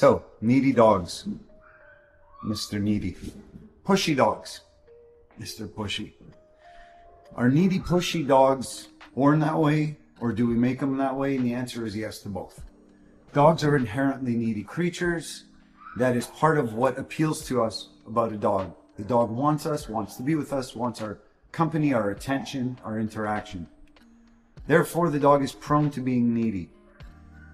So, needy dogs, Mr. Needy. Pushy dogs, Mr. Pushy. Are needy, pushy dogs born that way, or do we make them that way? And the answer is yes to both. Dogs are inherently needy creatures. That is part of what appeals to us about a dog. The dog wants us, wants to be with us, wants our company, our attention, our interaction. Therefore, the dog is prone to being needy.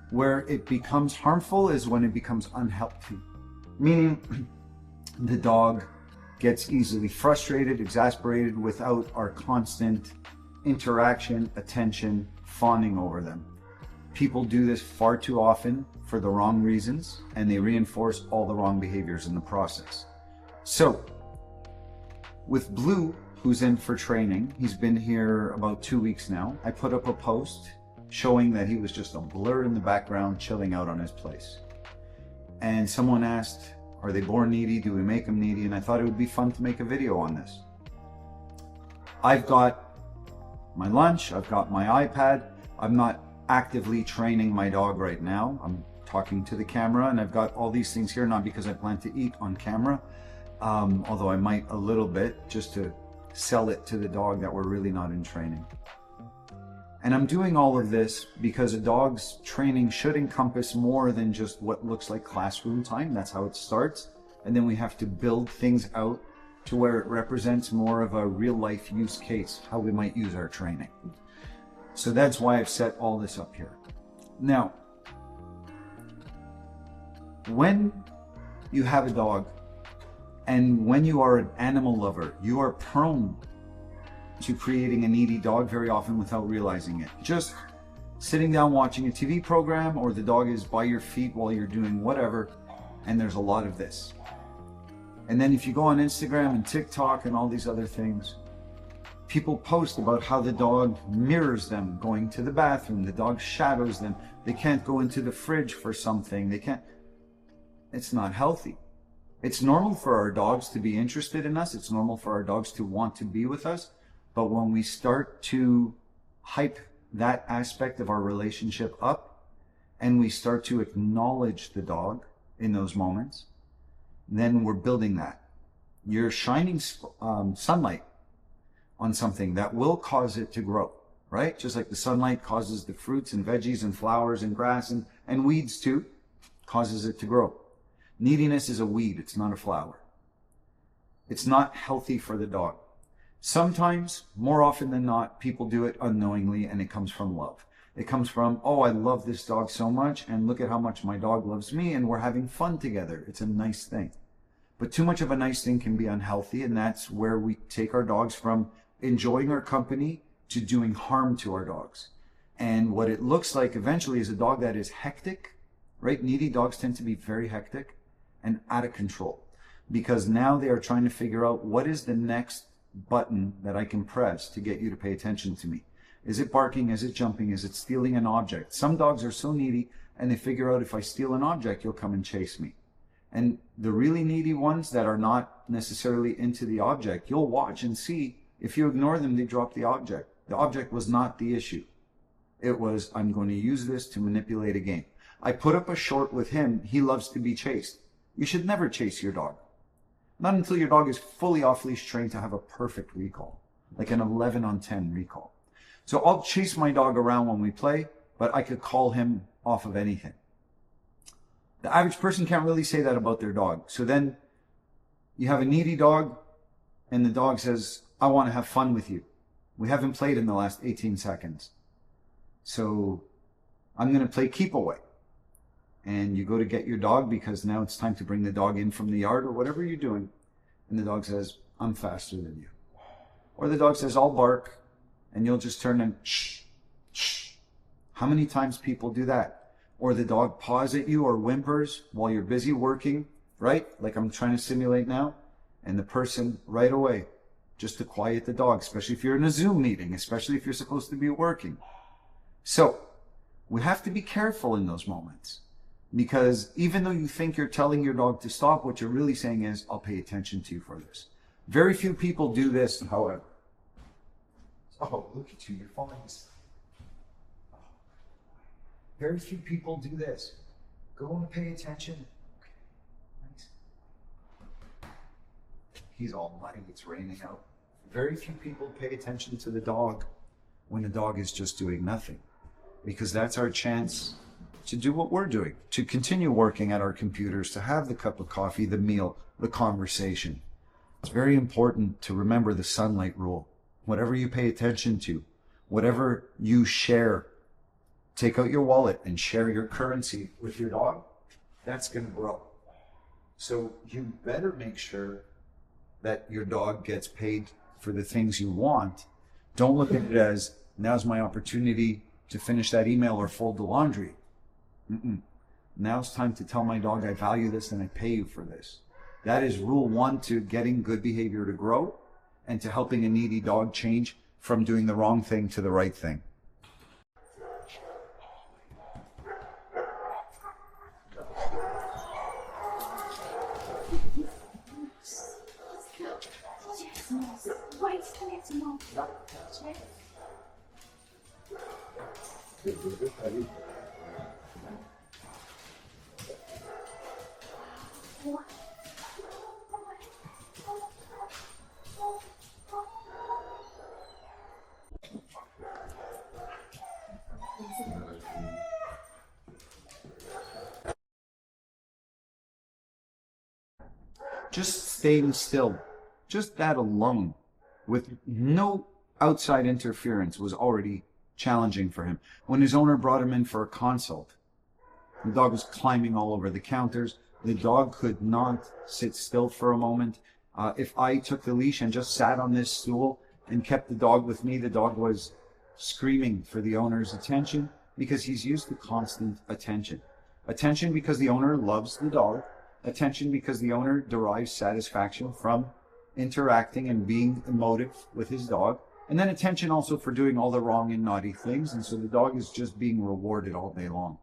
Where it becomes harmful is when it becomes unhealthy, meaning the dog gets easily frustrated, exasperated without our constant interaction, attention, fawning over them. People do this far too often for the wrong reasons, and they reinforce all the wrong behaviors in the process. So, with Blue, who's in for training, he's been here about 2 weeks now. I put up a post showing that he was just a blur in the background, chilling out on his place. And someone asked, are they born needy? Do we make them needy? And I thought it would be fun to make a video on this. I've got my lunch, I've got my iPad. I'm not actively training my dog right now. I'm talking to the camera, and I've got all these things here, not because I plan to eat on camera, although I might a little bit, just to sell it to the dog that we're really not in training. And I'm doing all of this because a dog's training should encompass more than just what looks like classroom time. That's how it starts. And then we have to build things out to where it represents more of a real life use case, how we might use our training. So that's why I've set all this up here. Now, when you have a dog and when you are an animal lover, you are prone to creating a needy dog very often without realizing it. Just sitting down watching a TV program, or the dog is by your feet while you're doing whatever, and there's a lot of this. And then if you go on Instagram and TikTok and all these other things, people post about how the dog mirrors them going to the bathroom, the dog shadows them, they can't go into the fridge for something, they can't. It's not healthy. It's normal for our dogs to be interested in us, it's normal for our dogs to want to be with us. But when we start to hype that aspect of our relationship up and we start to acknowledge the dog in those moments, then we're building that. You're shining sunlight on something that will cause it to grow, right? Just like the sunlight causes the fruits and veggies and flowers and grass and weeds too, causes it to grow. Neediness is a weed, it's not a flower. It's not healthy for the dog. Sometimes, more often than not, people do it unknowingly, and it comes from love. It comes from, oh, I love this dog so much, and look at how much my dog loves me, and we're having fun together. It's a nice thing. But too much of a nice thing can be unhealthy, and that's where we take our dogs from enjoying our company to doing harm to our dogs. And what it looks like eventually is a dog that is hectic, right? Needy dogs tend to be very hectic and out of control, because now they are trying to figure out what is the next button that I can press to get you to pay attention to me. Is it barking? Is it jumping? Is it stealing an object? Some dogs are so needy and they figure out if I steal an object, you'll come and chase me. And the really needy ones that are not necessarily into the object, you'll watch and see if you ignore them, they drop the object. The object was not the issue. It was, I'm going to use this to manipulate a game. I put up a short with him. He loves to be chased. You should never chase your dog. Not until your dog is fully off-leash trained to have a perfect recall, like an 11 on 10 recall. So I'll chase my dog around when we play, but I could call him off of anything. The average person can't really say that about their dog. So then you have a needy dog, and the dog says, I want to have fun with you. We haven't played in the last 18 seconds. So I'm going to play keep away. And you go to get your dog because now it's time to bring the dog in from the yard or whatever you're doing. And the dog says, I'm faster than you. Or the dog says, I'll bark. And you'll just turn and shh, shh. How many times people do that? Or the dog paws at you or whimpers while you're busy working, right? Like I'm trying to simulate now. And the person right away, just to quiet the dog, especially if you're in a Zoom meeting, especially if you're supposed to be working. So we have to be careful in those moments. Because even though you think you're telling your dog to stop, what you're really saying is, I'll pay attention to you for this. Very few people do this, however. Oh, look at you, you're falling asleep. Very few people do this. Go and pay attention. He's all muddy, it's raining out. Very few people pay attention to the dog when the dog is just doing nothing, because that's our chance to do what we're doing, to continue working at our computers, to have the cup of coffee, the meal, the conversation. It's very important to remember the sunlight rule. Whatever you pay attention to, whatever you share, take out your wallet and share your currency with your dog, that's going to grow. So you better make sure that your dog gets paid for the things you want. Don't look at it as, now's my opportunity to finish that email or fold the laundry. Now it's time to tell my dog I value this and I pay you for this. That is rule one to getting good behavior to grow and to helping a needy dog change from doing the wrong thing to the right thing. Just staying still, just that alone, with no outside interference, was already challenging for him. When his owner brought him in for a consult, the dog was climbing all over the counters. The dog could not sit still for a moment. If I took the leash and just sat on this stool and kept the dog with me, the dog was screaming for the owner's attention because he's used to constant attention. Attention because the owner loves the dog. Attention because the owner derives satisfaction from interacting and being emotive with his dog. And then attention also for doing all the wrong and naughty things. And so the dog is just being rewarded all day long.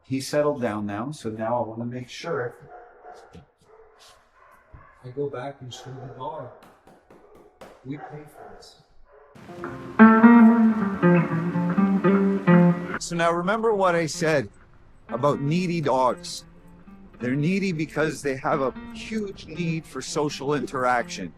He's settled down now, so now I want to make sure I go back and show the dog we pay for this. So now remember what I said about needy dogs. They're needy because they have a huge need for social interaction.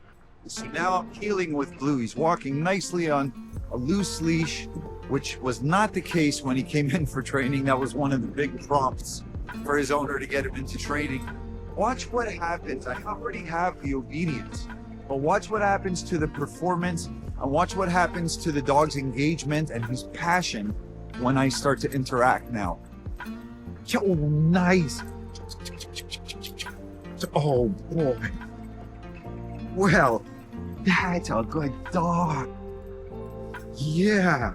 So now I'm healing with Blue. He's walking nicely on a loose leash, which was not the case when he came in for training. That was one of the big prompts for his owner to get him into training. Watch what happens. I already have the obedience, but watch what happens to the performance and watch what happens to the dog's engagement and his passion when I start to interact now. Oh, nice. Oh boy. Well, that's a good dog. Yeah.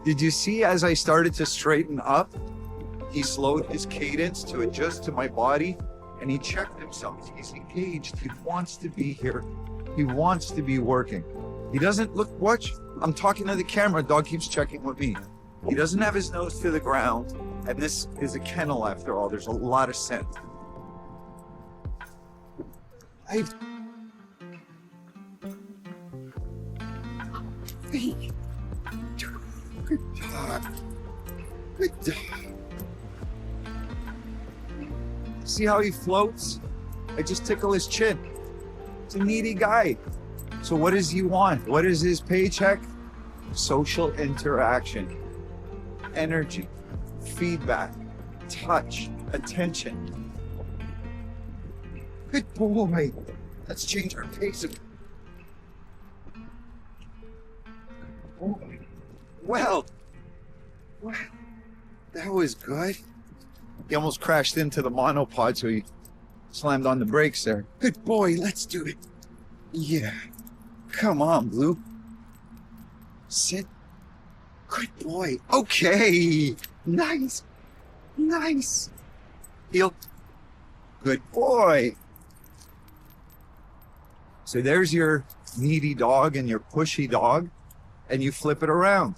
Did you see as I started to straighten up, he slowed his cadence to adjust to my body and he checked himself. He's engaged. He wants to be here. He wants to be working. He doesn't look, watch, I'm talking to the camera. Dog keeps checking with me. He doesn't have his nose to the ground. And this is a kennel after all. There's a lot of scent. Good dog. Good dog. See how he floats? I just tickle his chin. He's a needy guy. So what does he want? What is his paycheck? Social interaction, energy, feedback, touch, attention. Good boy. Let's change our pace. Well, that was good. He almost crashed into the monopod, so he slammed on the brakes there. Good boy, let's do it. Yeah. Come on, Blue. Sit. Good boy. Okay. Nice. Nice. Heel. Good boy. So there's your needy dog and your pushy dog, and you flip it around.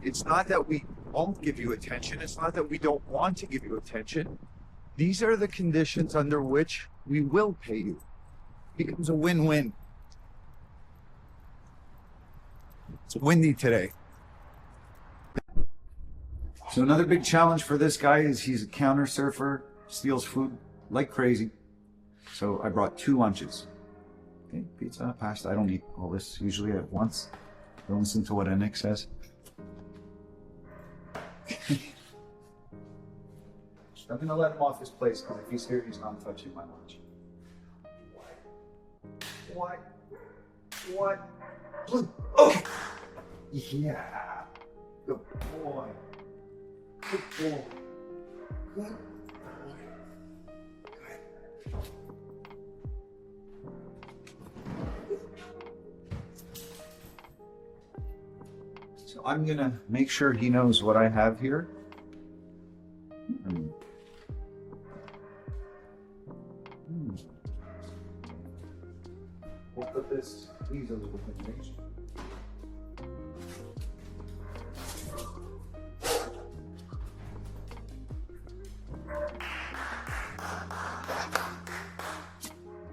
It's not that we won't give you attention. It's not that we don't want to give you attention. These are the conditions under which we will pay you. It becomes a win-win. It's windy today. So another big challenge for this guy is he's a counter surfer, steals food like crazy. So I brought 2 lunches. Okay, pizza, pasta. I don't eat all this usually at once. Don't listen to what Nick says. I'm gonna let him off his place because if he's here, he's not touching my lunch. What? What? Oh! Yeah. Good boy. Good boy. Good boy. So I'm gonna make sure he knows what I have here. We'll put this, these are the combination.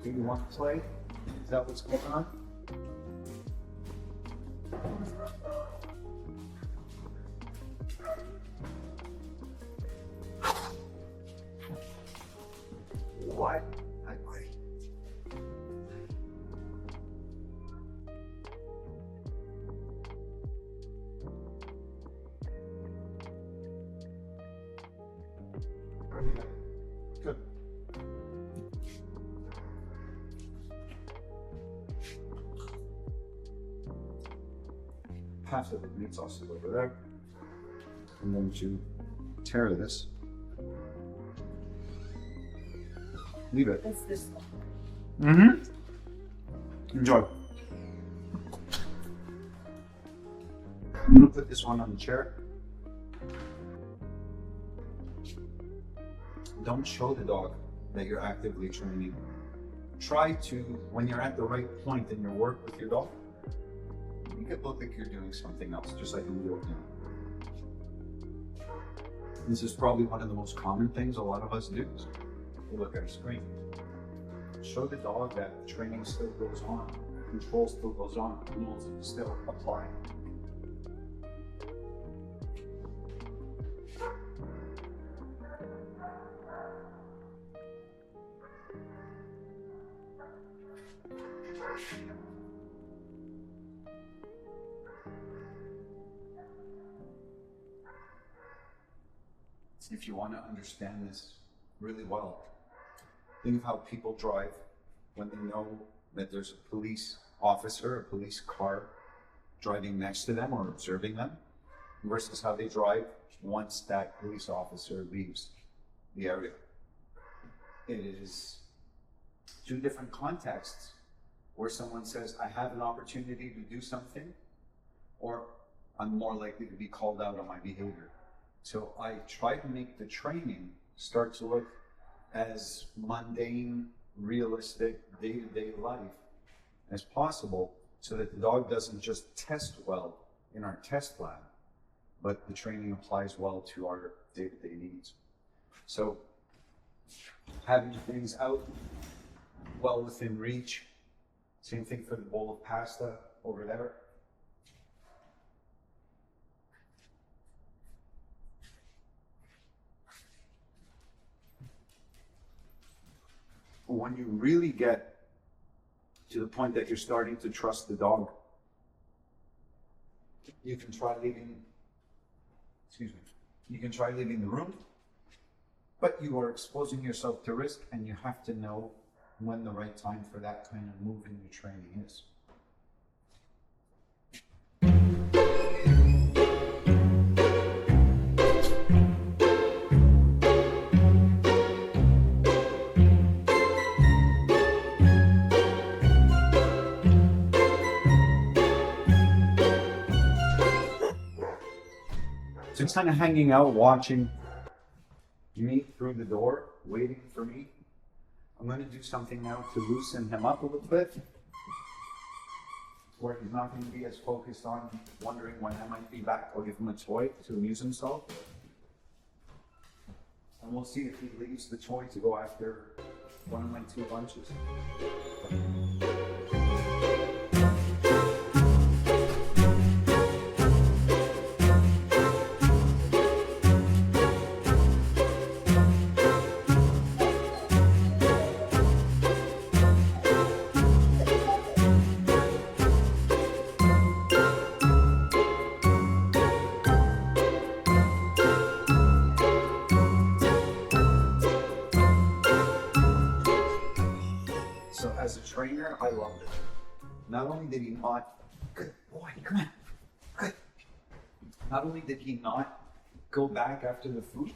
Do you want to play? Is that what's going on? What? I agree. Good. Half of the meat sauce is over there. I'm going to tear this. Leave it. What's this one? Mm-hmm. Enjoy. I'm going to put this one on the chair. Don't show the dog that you're actively training. Try to, when you're at the right point in your work with your dog, make it look like you're doing something else, just like you do it now. This is probably one of the most common things a lot of us do. We look at a screen. Show the dog that training still goes on, control still goes on, rules still apply. If you want to understand this really well, think of how people drive when they know that there's a police officer, a police car driving next to them or observing them, versus how they drive once that police officer leaves the area. It is 2 different contexts where someone says, I have an opportunity to do something, or I'm more likely to be called out on my behavior. So I try to make the training start to look as mundane, realistic, day-to-day life as possible so that the dog doesn't just test well in our test lab, but the training applies well to our day-to-day needs. So having things out well within reach, same thing for the bowl of pasta over there. When you really get to the point that you're starting to trust the dog, you can try leaving, you can try leaving the room, but you are exposing yourself to risk and you have to know when the right time for that kind of move in your training is. So it's kind of hanging out, watching me through the door, waiting for me. I'm going to do something now to loosen him up a little bit, where he's not going to be as focused on wondering when I might be back. I'll give him a toy to amuse himself. And we'll see if he leaves the toy to go after one of my 2 lunches. trainer, I loved it. Not only did he not, good boy, come on, good. Not only did he not go back after the food,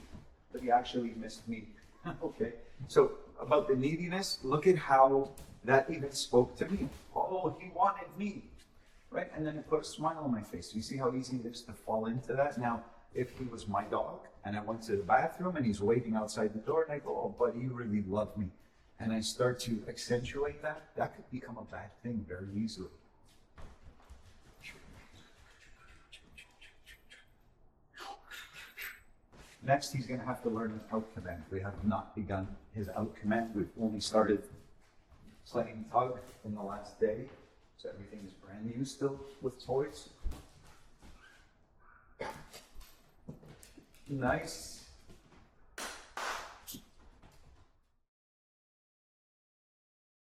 but he actually missed me. Okay, so about the neediness, look at how that even spoke to me. Oh, he wanted me, right? And then it put a smile on my face. You see how easy it is to fall into that? Now, if he was my dog and I went to the bathroom and he's waiting outside the door and I go, oh, buddy, you really love me. And I start to accentuate that, that could become a bad thing very easily. Next, he's going to have to learn an out command. We have not begun his out command. We've only started playing tug in the last day, so everything is brand new still with toys. Nice.